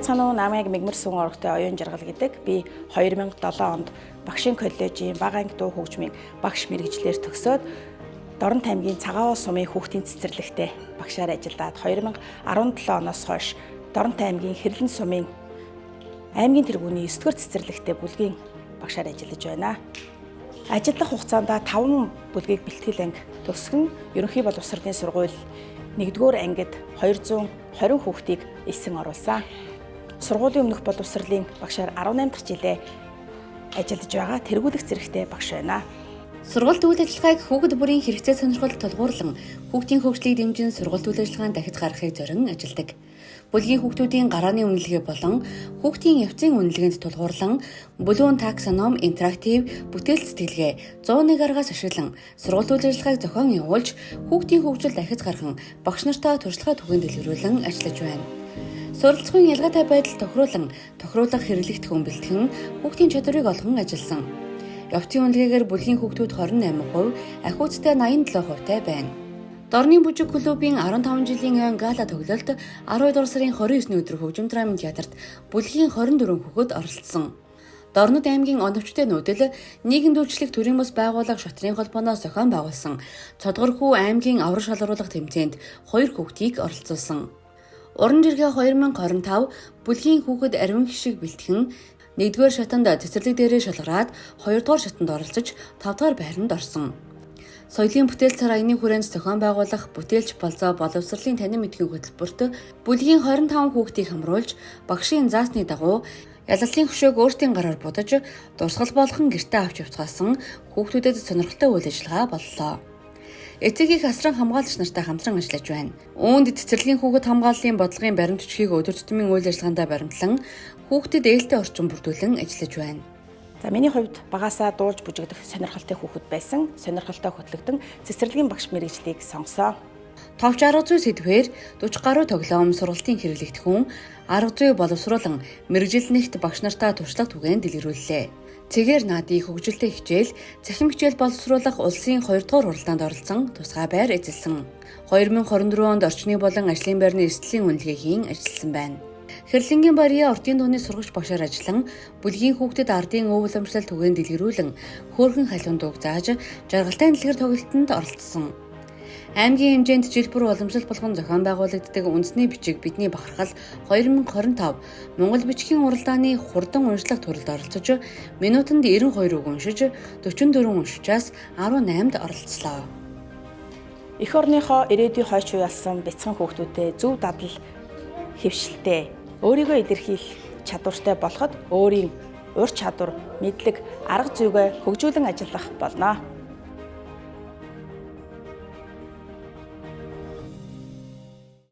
Байцгаана уу, намайг Мэгмар Сүн орогтой оюун жаргал гэдэг. Би 2007 онд Багшийн коллежийн бага анги дуу хөгжмийн багш мэргэжлэр төгсөөд Дорнот аймгийн Цагааваа сумын хүүхдийн цэцэрлэгтээ багшаар ажиллаад 2017 оноос хойш Дорнот аймгийн Хэрлэн сумын аймгийн тэргүүний 9-р цэцэрлэгтээ бүлгийн багшаар ажиллаж байна. Ажиллах хугацаанд 5 бүлгийг бэлтгэл анги төгсгөн ерөнхий боловсролын сургууль 1-р ангид 220 хүүхдийг эссэн оруулсан. Сургуулийн өмнөх боловсролын багшаар 18 дахь жилээ ажиллаж байгаа тэргүүлэх зэрэгтэй багш байна. Сургалт үйл ажиллагааг хүүхэд бүрийн хэрэгцээ сонирхолд тулгуурлан хүүхдийн хөгжлийг дэмжин сургалт үйл ажиллагаанд дахиж гаргахыг зорин ажилладаг. Бүлгийн хүүхдүүдийн гарааны үнэлгээ болон хүүхдийн явцын үнэлгээнд тулгуурлан Blue Taxonomy интерактив бүтээл сэтгэлгээ 101 аргаас ашиглан сургалт үйл ажиллагааг зохион явуулж хүүхдийн хөгжил дахиж гарган багш нартай туршлагаа түгээн дэлгэрүүлэн ажиллаж байна. Суралцахуйн ялгаатай байдал тохируулах хэрэглэгт хүн бэлтгэн хүүхдийн чадварыг олгон ажилласан. Явцын үнэлгээгээр бүлгийн хүүхдүүд 28%, ахиуцтай 87% байна. Дорны бүжиг клубын 15 жилийн аян гала тоглолт 12 дугаар сарын 29-ний өдөр хөгжим драмын театрт бүлгийн 24 хүүхэд оролцсон. Дорнот аймгийн оновчтой нүүдэл нийгэм дүүлчлэг төрийн бас байгууллага шатрын холбооноос зохион байгуулсан Цодгорхүү аймгийн аврал шалгаруулах тэмцээнд 2 хүүхдийг оролцуулсан. Уран жиргээ 2025 бүлгийн хүүхэд ариун хишиг бэлтгэн 1-р шатанд цэцэрлэг дээрээ шалгараад 2-р шатанд оролцож 5-р байранд орсон. Соёлын бүтээл цар аяны хүрээнд зохион байгуулах бүтээлч болзоо боловсролын танин мэдхийн хөтөлбөрт бүлгийн 25 хүүхдийг хамруулж багшийн заасны дагуу ялгалын хөшөөг өөртөө гараар будаж дурсгал болгон гэртээ авч явцгаасан хүүхдүүдэд сонирхолтой үйл ажиллагаа боллоо. Эцэг их асран хамгаалагч нартай хамтран ажиллаж байна. Үүнд цэцэрлэгийн хүүхэд хамгааллын бодлогын баримт бичгийг өдөр тутмын үйл ажиллагаанд баримтлан хүүхдэд ээлтэй орчин бүрдүүлэн ажиллаж байна. За миний хувьд багасаа дуулж бүжигдэх сонирхолтой хүүхэд байсан. Сонирхолтой хөтлөгдөн цэцэрлэгийн багш мэргэжлийг сонгосоо. Товч арга зүй сэдвээр 40 гаруй тоглоом сургалтын хэрэглэгт хүн арга зүй боловсруулан мэргэжилнэгт багш нартай туршлага түгээн дэлгэрүүллээ. Цэгээр наадын хөгжилтэй хичээл, цахим хичээл боловсруулах улсын 2 дугаар хуралдаанд оролцсон тусгай байр эзэлсэн. 2024 онд орчны болон ажлын байрны эрсдлийн үнэлгээ хийн ажилласан байна. Хэрлэнгийн Барьяа уртын дууны сурагч багшаар ажиллан бүлгийн хүүхдэд ардын өв уламжлалт түгээн дэлгэрүүлэн хөөрхөн халуун дууг зааж жаргалтай дэлгэр тоглолтод оролцсон. Аймгийн хэмжээнд жил бүр уламжлалт болгон зохион байгуулагддаг үндэсний бичиг бидний бахархал 2025 Монгол бичгийн уралдааны хурдан уншлах төрөлд оролцож минутанд 92 үг уншиж 44 уншичаас 18-д оролцлоо. Эх орныхоо ирээдүйн хойч уялсан бяцхан хүүхдүүдэд зөв дадал хэвшилтэй өөрийгөө илэрхийлэх чадвартай болоход өөрийн ур чадвар, мэдлэг, арга зүйгээ хөгжүүлэн ажиллах болно.